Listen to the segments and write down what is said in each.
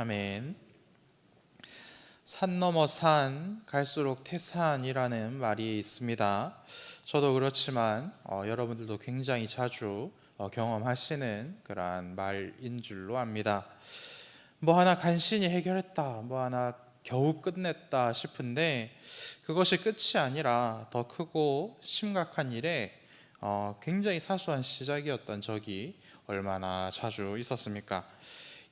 아멘. 산 넘어 산 갈수록 태산이라는 말이 있습니다. 저도 그렇지만 여러분들도 굉장히 자주 경험하시는 그러한 말인 줄로 압니다. 뭐 하나 간신히 해결했다, 뭐 하나 겨우 끝냈다 싶은데 그것이 끝이 아니라 더 크고 심각한 일에 굉장히 사소한 시작이었던 적이 얼마나 자주 있었습니까?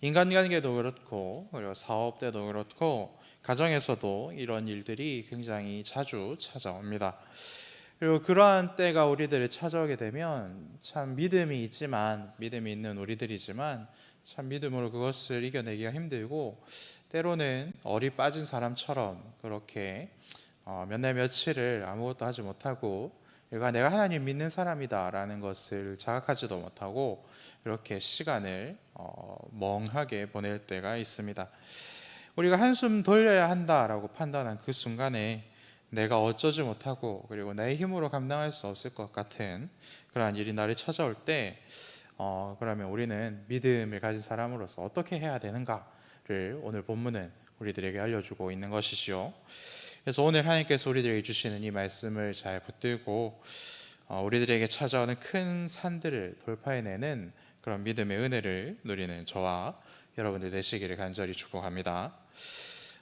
인간관계도 그렇고, 그리고 사업 때도 그렇고, 가정에서도 이런 일들이 굉장히 자주 찾아옵니다. 그리고 그러한 때가 우리들을 찾아오게 되면 참 믿음이 있는 우리들이지만 참 믿음으로 그것을 이겨내기가 힘들고, 때로는 얼이 빠진 사람처럼 그렇게 몇 날 며칠을 아무것도 하지 못하고, 그러니까 내가 하나님 믿는 사람이다 라는 것을 자각하지도 못하고 이렇게 시간을 멍하게 보낼 때가 있습니다. 우리가 한숨 돌려야 한다라고 판단한 그 순간에 내가 어쩌지 못하고 그리고 나의 힘으로 감당할 수 없을 것 같은 그러한 일이 나를 찾아올 때 그러면 우리는 믿음을 가진 사람으로서 어떻게 해야 되는가를 오늘 본문은 우리들에게 알려주고 있는 것이지요. 그래서 오늘 하나님께서 우리들에게 주시는 이 말씀을 잘 붙들고 우리들에게 찾아오는 큰 산들을 돌파해내는 그런 믿음의 은혜를 누리는 저와 여러분들 되시기를 간절히 축복합니다.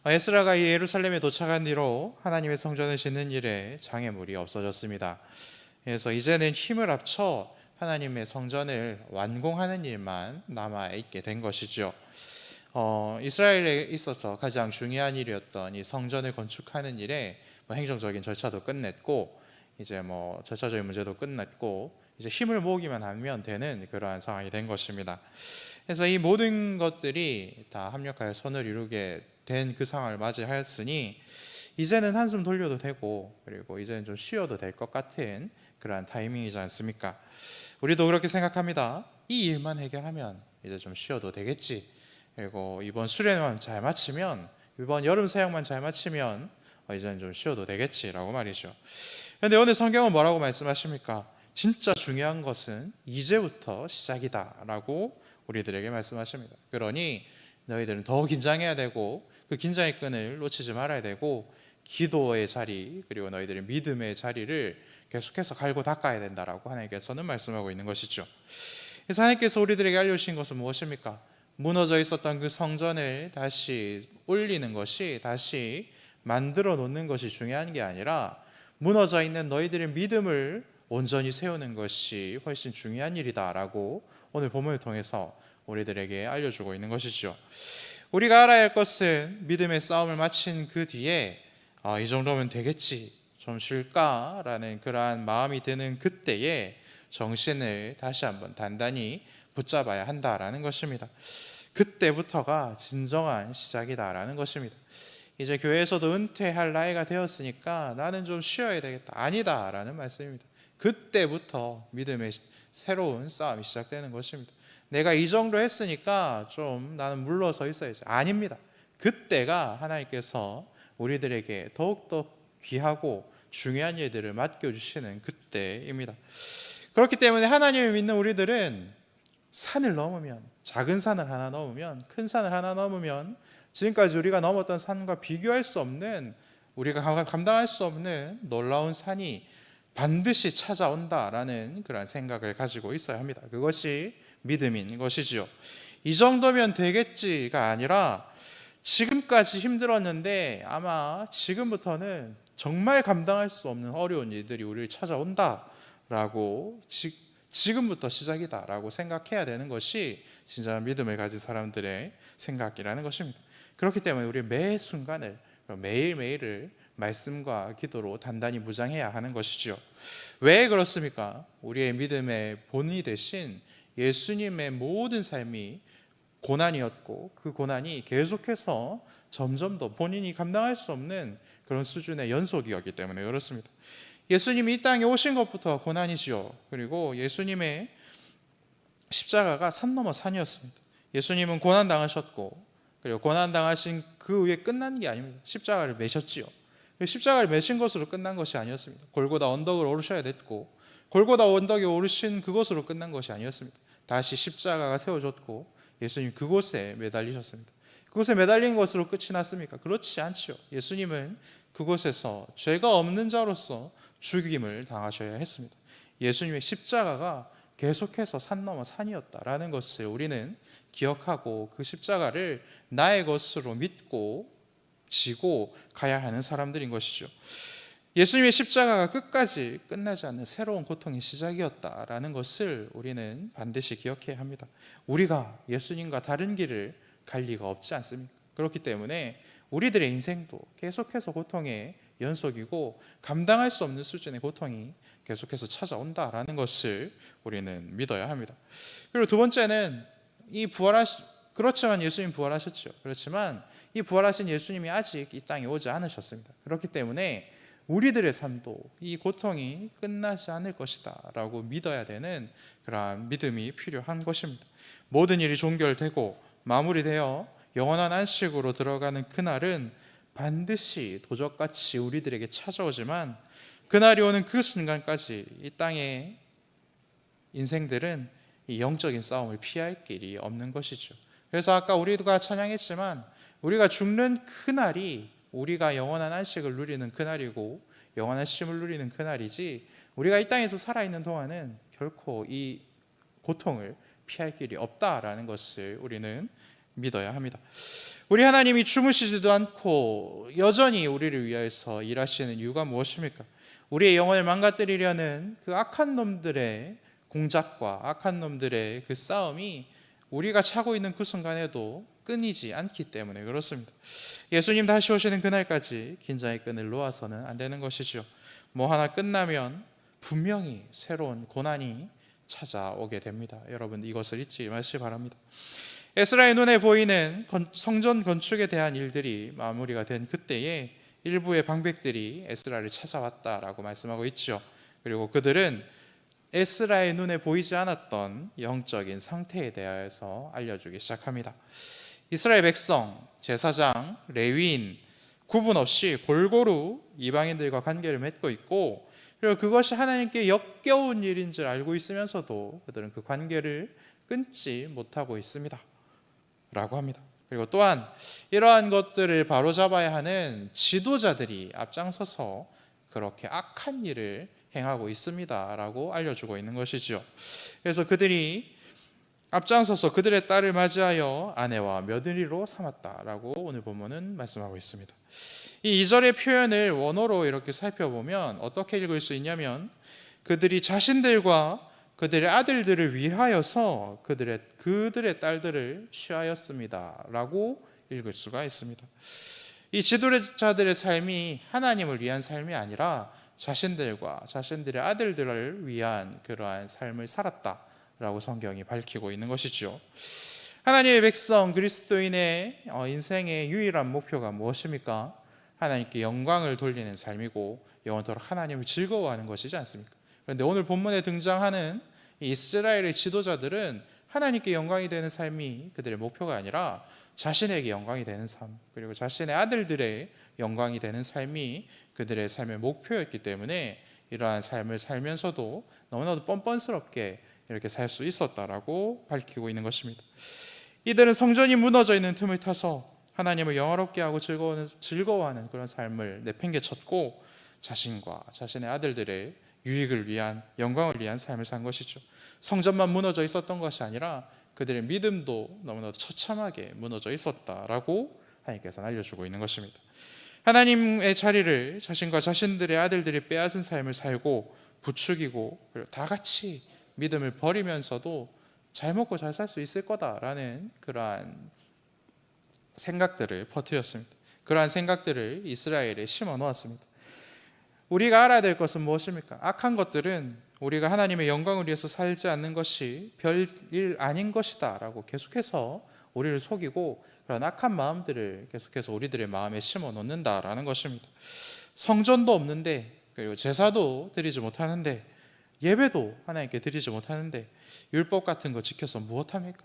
에스라가 예루살렘에 도착한 뒤로 하나님의 성전을 짓는 일에 장애물이 없어졌습니다. 그래서 이제는 힘을 합쳐 하나님의 성전을 완공하는 일만 남아있게 된 것이죠. 이스라엘에 있어서 가장 중요한 일이었던 이 성전을 건축하는 일에 행정적인 절차도 끝냈고 이제 절차적인 문제도 끝났고 이제 힘을 모으기만 하면 되는 그러한 상황이 된 것입니다. 그래서 이 모든 것들이 다 합력하여 선을 이루게 된 그 상황을 맞이하였으니 이제는 한숨 돌려도 되고 그리고 이제는 좀 쉬어도 될 것 같은 그러한 타이밍이지 않습니까? 우리도 그렇게 생각합니다. 이 일만 해결하면 이제 좀 쉬어도 되겠지. 그리고 이번 수련만 잘 마치면, 이번 여름 사역만 잘 마치면 이제는 좀 쉬어도 되겠지라고 말이죠. 그런데 오늘 성경은 뭐라고 말씀하십니까? 진짜 중요한 것은 이제부터 시작이다라고 우리들에게 말씀하십니다. 그러니 너희들은 더 긴장해야 되고 그 긴장의 끈을 놓치지 말아야 되고 기도의 자리 그리고 너희들의 믿음의 자리를 계속해서 갈고 닦아야 된다라고 하나님께서는 말씀하고 있는 것이죠. 그래서 하나님께서 우리들에게 알려주신 것은 무엇입니까? 무너져 있었던 그 성전을 다시 올리는 것이, 다시 만들어 놓는 것이 중요한 게 아니라 무너져 있는 너희들의 믿음을 온전히 세우는 것이 훨씬 중요한 일이다라고 오늘 본문을 통해서 우리들에게 알려주고 있는 것이죠. 우리가 알아야 할 것은 믿음의 싸움을 마친 그 뒤에 이 정도면 되겠지, 좀 쉴까라는 그러한 마음이 드는 그때에 정신을 다시 한번 단단히 붙잡아야 한다라는 것입니다. 그때부터가 진정한 시작이다라는 것입니다. 이제 교회에서도 은퇴할 나이가 되었으니까 나는 좀 쉬어야 되겠다, 아니다라는 말씀입니다. 그때부터 믿음의 새로운 싸움이 시작되는 것입니다. 내가 이 정도 했으니까 좀 나는 물러서 있어야지, 아닙니다. 그때가 하나님께서 우리들에게 더욱더 귀하고 중요한 일들을 맡겨주시는 그때입니다. 그렇기 때문에 하나님을 믿는 우리들은 산을 넘으면, 작은 산을 하나 넘으면, 큰 산을 하나 넘으면 지금까지 우리가 넘었던 산과 비교할 수 없는, 우리가 감당할 수 없는 놀라운 산이 반드시 찾아온다라는 그런 생각을 가지고 있어야 합니다. 그것이 믿음인 것이지요. 이 정도면 되겠지가 아니라 지금까지 힘들었는데 아마 지금부터는 정말 감당할 수 없는 어려운 일들이 우리를 찾아온다라고 지금부터 시작이다라고 생각해야 되는 것이 진정한 믿음을 가진 사람들의 생각이라는 것입니다. 그렇기 때문에 우리 매 순간을, 매일매일을 말씀과 기도로 단단히 무장해야 하는 것이죠. 왜 그렇습니까? 우리의 믿음의 본이 되신 예수님의 모든 삶이 고난이었고 그 고난이 계속해서 점점 더 본인이 감당할 수 없는 그런 수준의 연속이었기 때문에 그렇습니다. 예수님이 이 땅에 오신 것부터 고난이지요. 그리고 예수님의 십자가가 산 넘어 산이었습니다. 예수님은 고난당하셨고 그리고 고난당하신 그 후에 끝난 게 아닙니다. 십자가를 매셨지요. 십자가를 매신 것으로 끝난 것이 아니었습니다. 골고다 언덕을 오르셔야 됐고 골고다 언덕에 오르신 그것으로 끝난 것이 아니었습니다. 다시 십자가가 세워졌고 예수님 그곳에 매달리셨습니다. 그곳에 매달린 것으로 끝이 났습니까? 그렇지 않지요. 예수님은 그곳에서 죄가 없는 자로서 죽임을 당하셔야 했습니다. 예수님의 십자가가 계속해서 산 넘어 산이었다라는 것을 우리는 기억하고 그 십자가를 나의 것으로 믿고 지고 가야 하는 사람들인 것이죠. 예수님의 십자가가 끝까지 끝나지 않는 새로운 고통의 시작이었다라는 것을 우리는 반드시 기억해야 합니다. 우리가 예수님과 다른 길을 갈 리가 없지 않습니까? 그렇기 때문에 우리들의 인생도 계속해서 고통의 연속이고 감당할 수 없는 수준의 고통이 계속해서 찾아온다라는 것을 우리는 믿어야 합니다. 그리고 두 번째는 그렇지만 예수님 부활하셨죠. 그렇지만 이 부활하신 예수님이 아직 이 땅에 오지 않으셨습니다. 그렇기 때문에 우리들의 삶도 이 고통이 끝나지 않을 것이다 라고 믿어야 되는 그러한 믿음이 필요한 것입니다. 모든 일이 종결되고 마무리되어 영원한 안식으로 들어가는 그날은 반드시 도적같이 우리들에게 찾아오지만 그날이 오는 그 순간까지 이 땅의 인생들은 이 영적인 싸움을 피할 길이 없는 것이죠. 그래서 아까 우리가 찬양했지만 우리가 죽는 그날이 우리가 영원한 안식을 누리는 그날이고 영원한 쉼을 누리는 그날이지, 우리가 이 땅에서 살아있는 동안은 결코 이 고통을 피할 길이 없다라는 것을 우리는 믿어야 합니다. 우리 하나님이 주무시지도 않고 여전히 우리를 위하여서 일하시는 이유가 무엇입니까? 우리의 영혼을 망가뜨리려는 그 악한 놈들의 공작과 악한 놈들의 그 싸움이 우리가 차고 있는 그 순간에도 끊이지 않기 때문에 그렇습니다. 예수님 다시 오시는 그날까지 긴장의 끈을 놓아서는 안 되는 것이죠. 뭐 하나 끝나면 분명히 새로운 고난이 찾아오게 됩니다. 여러분 이것을 잊지 마시기 바랍니다. 에스라의 눈에 보이는 성전 건축에 대한 일들이 마무리가 된 그때에 일부의 방백들이 에스라를 찾아왔다라고 말씀하고 있죠. 그리고 그들은 에스라의 눈에 보이지 않았던 영적인 상태에 대하여서 알려주기 시작합니다. 이스라엘 백성, 제사장, 레위인 구분 없이 골고루 이방인들과 관계를 맺고 있고, 그리고 그것이 하나님께 역겨운 일인 줄 알고 있으면서도 그들은 그 관계를 끊지 못하고 있습니다 라고 합니다. 그리고 또한 이러한 것들을 바로잡아야 하는 지도자들이 앞장서서 그렇게 악한 일을 행하고 있습니다 라고 알려주고 있는 것이죠. 그래서 그들이 앞장서서 그들의 딸을 맞이하여 아내와 며느리로 삼았다라고 오늘 본문은 말씀하고 있습니다. 이 2절의 표현을 원어로 이렇게 살펴보면 어떻게 읽을 수 있냐면, 그들이 자신들과 그들의 아들들을 위하여서 그들의 딸들을 취하였습니다 라고 읽을 수가 있습니다. 이 지도자들의 삶이 하나님을 위한 삶이 아니라 자신들과 자신들의 아들들을 위한 그러한 삶을 살았다라고 성경이 밝히고 있는 것이죠. 하나님의 백성 그리스도인의 인생의 유일한 목표가 무엇입니까? 하나님께 영광을 돌리는 삶이고 영원토록 하나님을 즐거워하는 것이지 않습니까? 그런데 오늘 본문에 등장하는 이스라엘의 지도자들은 하나님께 영광이 되는 삶이 그들의 목표가 아니라 자신에게 영광이 되는 삶, 그리고 자신의 아들들의 영광이 되는 삶이 그들의 삶의 목표였기 때문에 이러한 삶을 살면서도 너무나도 뻔뻔스럽게 이렇게 살 수 있었다라고 밝히고 있는 것입니다. 이들은 성전이 무너져 있는 틈을 타서 하나님을 영화롭게 하고 즐거워하는 그런 삶을 내팽개쳤고 자신과 자신의 아들들의 유익을 위한, 영광을 위한 삶을 산 것이죠. 성전만 무너져 있었던 것이 아니라 그들의 믿음도 너무나도 처참하게 무너져 있었다라고 하나님께서는 알려주고 있는 것입니다. 하나님의 자리를 자신과 자신들의 아들들이 빼앗은 삶을 살고 부추기고, 그리고 다 같이 믿음을 버리면서도 잘 먹고 잘 살 수 있을 거다라는 그러한 생각들을 퍼뜨렸습니다. 그러한 생각들을 이스라엘에 심어 놓았습니다. 우리가 알아야 될 것은 무엇입니까? 악한 것들은 우리가 하나님의 영광을 위해서 살지 않는 것이 별일 아닌 것이다 라고 계속해서 우리를 속이고, 그런 악한 마음들을 계속해서 우리들의 마음에 심어 놓는다라는 것입니다. 성전도 없는데, 그리고 제사도 드리지 못하는데, 예배도 하나님께 드리지 못하는데 율법 같은 거 지켜서 무엇합니까?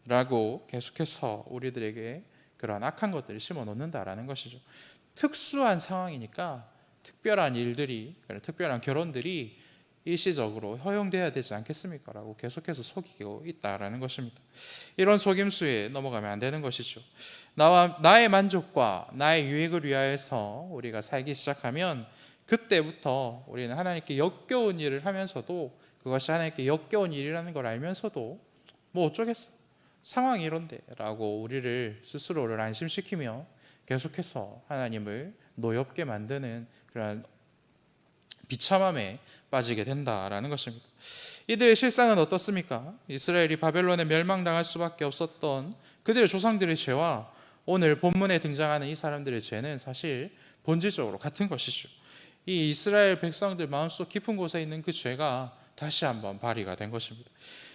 라고 계속해서 우리들에게 그러한 악한 것들을 심어 놓는다라는 것이죠. 특수한 상황이니까 특별한 일들이, 특별한 결혼들이 일시적으로 허용돼야 되지 않겠습니까? 라고 계속해서 속이고 있다라는 것입니다. 이런 속임수에 넘어가면 안 되는 것이죠. 나의 만족과 나의 유익을 위하여서 우리가 살기 시작하면 그때부터 우리는 하나님께 역겨운 일을 하면서도, 그것이 하나님께 역겨운 일이라는 걸 알면서도 뭐 어쩌겠어, 상황이 이런데 라고 우리를 스스로를 안심시키며 계속해서 하나님을 노엽게 만드는 그런 비참함에 빠지게 된다라는 것입니다. 이들의 실상은 어떻습니까? 이스라엘이 바벨론에 멸망당할 수밖에 없었던 그들의 조상들의 죄와 오늘 본문에 등장하는 이 사람들의 죄는 사실 본질적으로 같은 것이죠. 이 이스라엘 백성들 마음속 깊은 곳에 있는 그 죄가 다시 한번 발휘가 된 것입니다.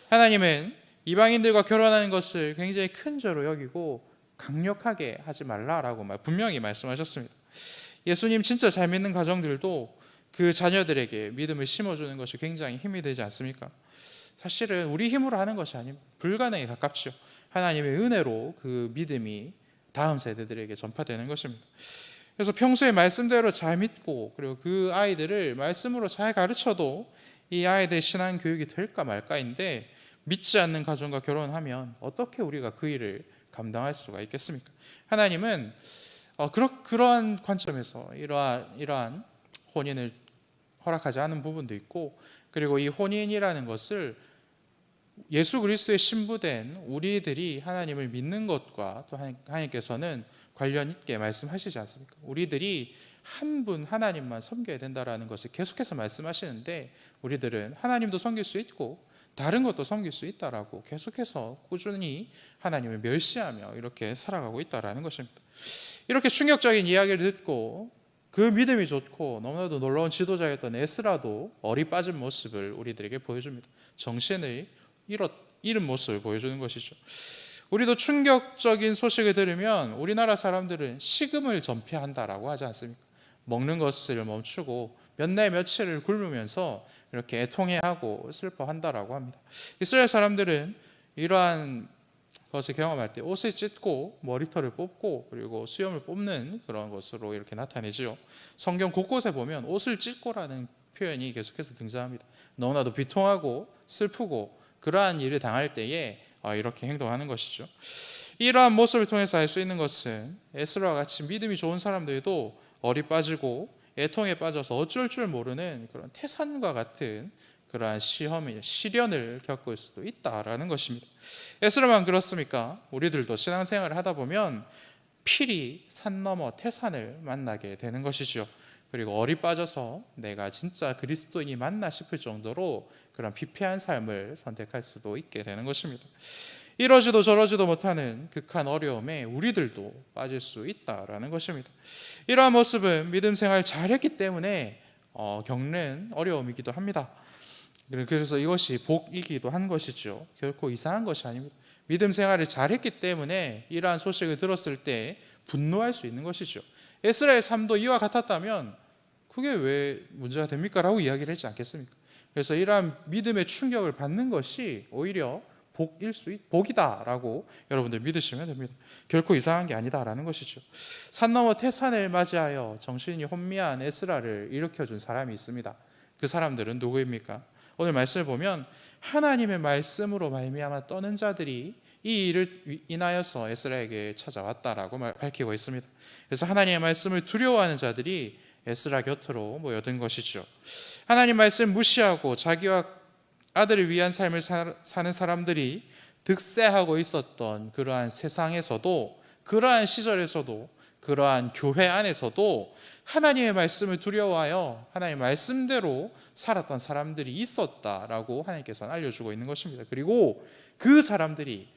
하나님은 이방인들과 결혼하는 것을 굉장히 큰 죄로 여기고 강력하게 하지 말라라고 분명히 말씀하셨습니다. 예수님 진짜 잘 믿는 가정들도 그 자녀들에게 믿음을 심어주는 것이 굉장히 힘이 되지 않습니까? 사실은 우리 힘으로 하는 것이 아닙니다. 불가능에 가깝죠. 하나님의 은혜로 그 믿음이 다음 세대들에게 전파되는 것입니다. 그래서 평소에 말씀대로 잘 믿고, 그리고 그 아이들을 말씀으로 잘 가르쳐도 이 아이들의 신앙 교육이 될까 말까인데, 믿지 않는 가정과 결혼하면 어떻게 우리가 그 일을 감당할 수가 있겠습니까? 하나님은 그러한 관점에서 이러한 혼인을 허락하지 않은 부분도 있고, 그리고 이 혼인이라는 것을 예수 그리스도의 신부된 우리들이 하나님을 믿는 것과 또 하나님께서는 관련 있게 말씀하시지 않습니까? 우리들이 한 분 하나님만 섬겨야 된다라는 것을 계속해서 말씀하시는데, 우리들은 하나님도 섬길 수 있고 다른 것도 섬길 수 있다라고 계속해서 꾸준히 하나님을 멸시하며 이렇게 살아가고 있다라는 것입니다. 이렇게 충격적인 이야기를 듣고 그 믿음이 좋고 너무나도 놀라운 지도자였던 에스라도 얼이 빠진 모습을 우리들에게 보여줍니다. 정신을 잃은 모습을 보여주는 것이죠. 우리도 충격적인 소식을 들으면 우리나라 사람들은 식음을 전폐한다라고 하지 않습니까? 먹는 것을 멈추고 몇 날 며칠을 굶으면서 이렇게 애통해하고 슬퍼한다라고 합니다. 이스라엘 사람들은 이러한 것을 경험할 때 옷을 찢고 머리털을 뽑고 그리고 수염을 뽑는 그런 것으로 이렇게 나타내죠. 성경 곳곳에 보면 옷을 찢고라는 표현이 계속해서 등장합니다. 너무나도 비통하고 슬프고 그러한 일을 당할 때에 이렇게 행동하는 것이죠. 이러한 모습을 통해서 알 수 있는 것은 에스라와 같이 믿음이 좋은 사람들도 얼이 빠지고 애통에 빠져서 어쩔 줄 모르는 그런 태산과 같은 그러한 시련을 겪을 수도 있다라는 것입니다. 에스라만 그렇습니까? 우리들도 신앙생활을 하다 보면 필히 산 너머 태산을 만나게 되는 것이죠. 그리고 얼이 빠져서 내가 진짜 그리스도인이 맞나 싶을 정도로 그런 피폐한 삶을 선택할 수도 있게 되는 것입니다. 이러지도 저러지도 못하는 극한 어려움에 우리들도 빠질 수 있다라는 것입니다. 이러한 모습은 믿음 생활 잘했기 때문에 겪는 어려움이기도 합니다. 그래서 이것이 복이기도 한 것이죠. 결코 이상한 것이 아닙니다. 믿음 생활을 잘했기 때문에 이러한 소식을 들었을 때 분노할 수 있는 것이죠. 에스라의 삶도 이와 같았다면 그게 왜 문제가 됩니까? 라고 이야기를 하지 않겠습니까? 그래서 이러한 믿음의 충격을 받는 것이 오히려 복이다라고 여러분들 믿으시면 됩니다. 결코 이상한 게 아니다라는 것이죠. 산 너머 태산을 맞이하여 정신이 혼미한 에스라를 일으켜준 사람이 있습니다. 그 사람들은 누구입니까? 오늘 말씀을 보면 하나님의 말씀으로 말미암아 떠는 자들이 이 일을 인하여서 에스라에게 찾아왔다라고 밝히고 있습니다. 그래서 하나님의 말씀을 두려워하는 자들이 에스라 곁으로 모여든 것이죠. 하나님 말씀 무시하고 자기와 아들을 위한 삶을 사는 사람들이 득세하고 있었던 그러한 세상에서도, 그러한 시절에서도, 그러한 교회 안에서도 하나님의 말씀을 두려워하여 하나님의 말씀대로 살았던 사람들이 있었다라고 하나님께서는 알려주고 있는 것입니다. 그리고 그 사람들이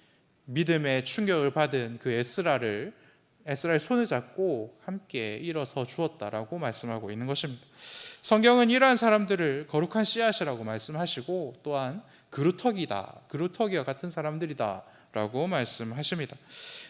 믿음의 충격을 받은 그 에스라의 손을 잡고 함께 일어서 주었다라고 말씀하고 있는 것입니다. 성경은 이러한 사람들을 거룩한 씨앗이라고 말씀하시고 또한 그루터기와 같은 사람들이다 라고 말씀하십니다.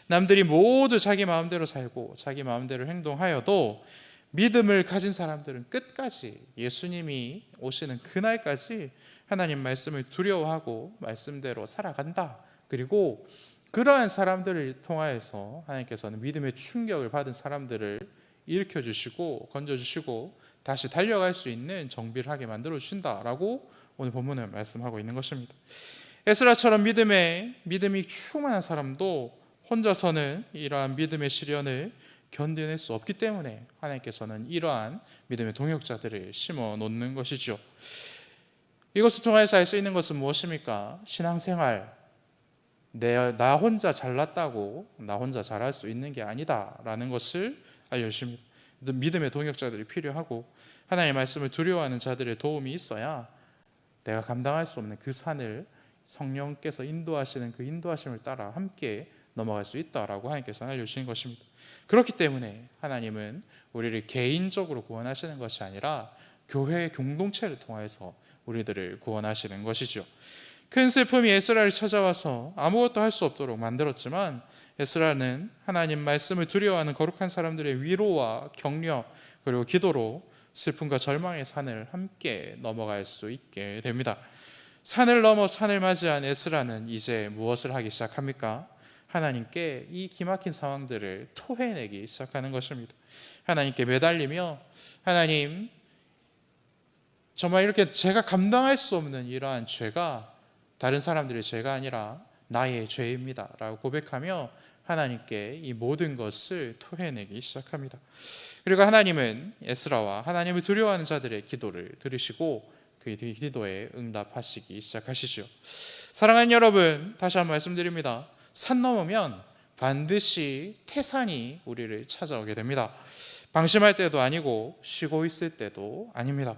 남들이 모두 자기 마음대로 살고 자기 마음대로 행동하여도 믿음을 가진 사람들은 끝까지 예수님이 오시는 그날까지 하나님 말씀을 두려워하고 말씀대로 살아간다. 그리고 그러한 사람들을 통하여서 하나님께서는 믿음의 충격을 받은 사람들을 일으켜주시고 건져주시고 다시 달려갈 수 있는 정비를 하게 만들어 주신다라고 오늘 본문을 말씀하고 있는 것입니다. 에스라처럼 믿음이 충만한 사람도 혼자서는 이러한 믿음의 시련을 견뎌낼 수 없기 때문에 하나님께서는 이러한 믿음의 동역자들을 심어 놓는 것이죠. 이것을 통해서 알 수 있는 것은 무엇입니까? 신앙생활, 나 혼자 잘났다고 나 혼자 잘할 수 있는 게 아니다라는 것을 알려주십니다. 믿음의 동역자들이 필요하고 하나님의 말씀을 두려워하는 자들의 도움이 있어야 내가 감당할 수 없는 그 산을 성령께서 인도하시는 그 인도하심을 따라 함께 넘어갈 수 있다라고 하나님께서 알려주신 것입니다. 그렇기 때문에 하나님은 우리를 개인적으로 구원하시는 것이 아니라 교회의 공동체를 통해서 우리들을 구원하시는 것이죠. 큰 슬픔이 에스라를 찾아와서 아무것도 할 수 없도록 만들었지만 에스라는 하나님 말씀을 두려워하는 거룩한 사람들의 위로와 격려 그리고 기도로 슬픔과 절망의 산을 함께 넘어갈 수 있게 됩니다. 산을 넘어 산을 맞이한 에스라는 이제 무엇을 하기 시작합니까? 하나님께 이 기막힌 상황들을 토해내기 시작하는 것입니다. 하나님께 매달리며 하나님, 정말 이렇게 제가 감당할 수 없는 이러한 죄가 다른 사람들의 죄가 아니라 나의 죄입니다 라고 고백하며 하나님께 이 모든 것을 토해내기 시작합니다. 그리고 하나님은 에스라와 하나님을 두려워하는 자들의 기도를 들으시고 그 기도에 응답하시기 시작하시죠. 사랑하는 여러분, 다시 한번 말씀드립니다. 산 넘으면 반드시 태산이 우리를 찾아오게 됩니다. 방심할 때도 아니고 쉬고 있을 때도 아닙니다.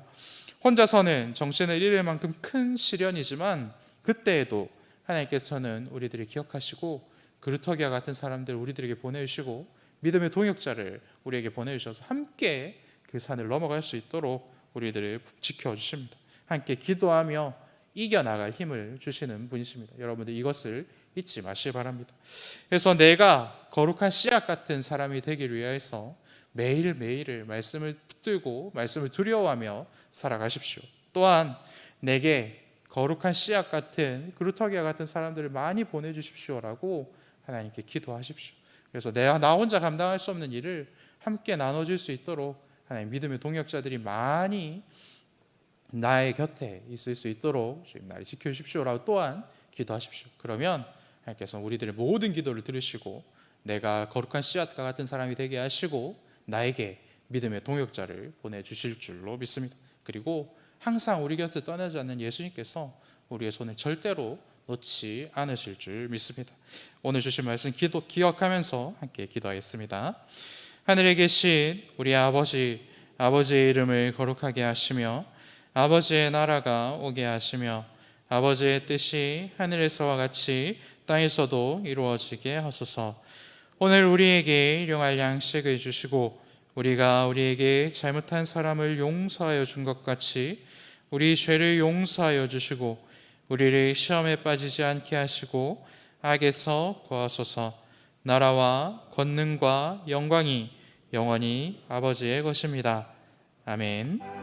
혼자서는 정신을 잃을 만큼 큰 시련이지만 그때에도 하나님께서는 우리들을 기억하시고 그루터기와 같은 사람들 우리들에게 보내주시고 믿음의 동역자를 우리에게 보내주셔서 함께 그 산을 넘어갈 수 있도록 우리들을 지켜주십니다. 함께 기도하며 이겨나갈 힘을 주시는 분이십니다. 여러분들 이것을 잊지 마시기 바랍니다. 그래서 내가 거룩한 씨앗 같은 사람이 되기 위해서 매일매일을 말씀을 붙들고 말씀을 두려워하며 살아가십시오. 또한 내게 거룩한 씨앗 같은 그루터기와 같은 사람들을 많이 보내주십시오라고 하나님께 기도하십시오. 그래서 나 혼자 감당할 수 없는 일을 함께 나눠줄 수 있도록 하나님 믿음의 동역자들이 많이 나의 곁에 있을 수 있도록 주님 나를 지켜주십시오라고 또한 기도하십시오. 그러면 하나님께서 우리들의 모든 기도를 들으시고 내가 거룩한 씨앗과 같은 사람이 되게 하시고 나에게 믿음의 동역자를 보내주실 줄로 믿습니다. 그리고 항상 우리 곁을 떠나지 않는 예수님께서 우리의 손을 절대로 놓지 않으실 줄 믿습니다. 오늘 주신 말씀 기억하면서 함께 기도하겠습니다. 하늘에 계신 우리 아버지의 이름을 거룩하게 하시며 아버지의 나라가 오게 하시며 아버지의 뜻이 하늘에서와 같이 땅에서도 이루어지게 하소서. 오늘 우리에게 일용할 양식을 주시고 우리가 우리에게 잘못한 사람을 용서하여 준 것 같이 우리 죄를 용서하여 주시고 우리를 시험에 빠지지 않게 하시고 악에서 구하소서. 나라와 권능과 영광이 영원히 아버지의 것입니다. 아멘.